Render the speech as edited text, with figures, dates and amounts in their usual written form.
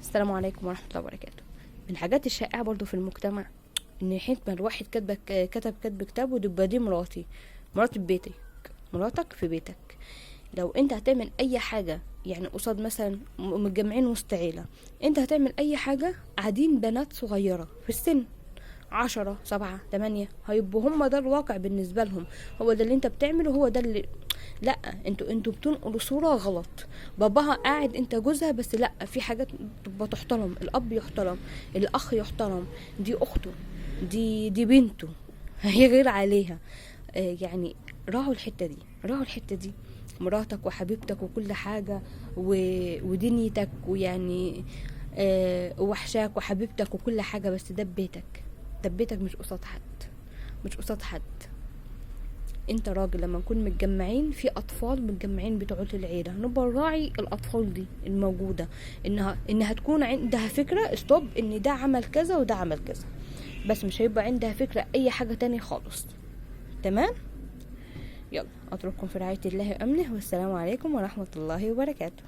السلام عليكم ورحمة الله وبركاته. من الحاجات الشائعة برضو في المجتمع ان حين ما الواحد كتب كتاب وتبقى دي مراتي في بيتك، مراتك في بيتك. لو انت هتعمل اي حاجة يعني قصاد مثلا متجمعين وسط عيلة، انت هتعمل اي حاجة قاعدين بنات صغيرة في السن 10 7 8 هيبقوا هم ده الواقع بالنسبة لهم، هو ده اللي انت بتعمله، هو ده اللي لا. انتوا بتنقلوا صورة غلط. باباها قاعد انت جوزها، بس لا، في حاجات تبقى تحترم، الاب يحترم، الاخ يحترم، دي اخته، دي بنته هيغير عليها. يعني راعوا الحتة دي، راعوا الحتة دي. مراتك وحبيبتك وكل حاجة ودنيتك، ويعني وحشاك وحبيبتك وكل حاجة، بس ده بيتك، ده بيتك، مش قصاد حد، مش قصاد حد. انت راجل لما نكون متجمعين في اطفال متجمعين بتوع العيله، نبقى نراعي الاطفال دي الموجوده، انها تكون عندها فكره استوب ان ده عمل كذا وده عمل كذا، بس مش هيبقى عندها فكره اي حاجه تاني خالص. تمام. يلا اترككم في رعايه الله وامنه، والسلام عليكم ورحمه الله وبركاته.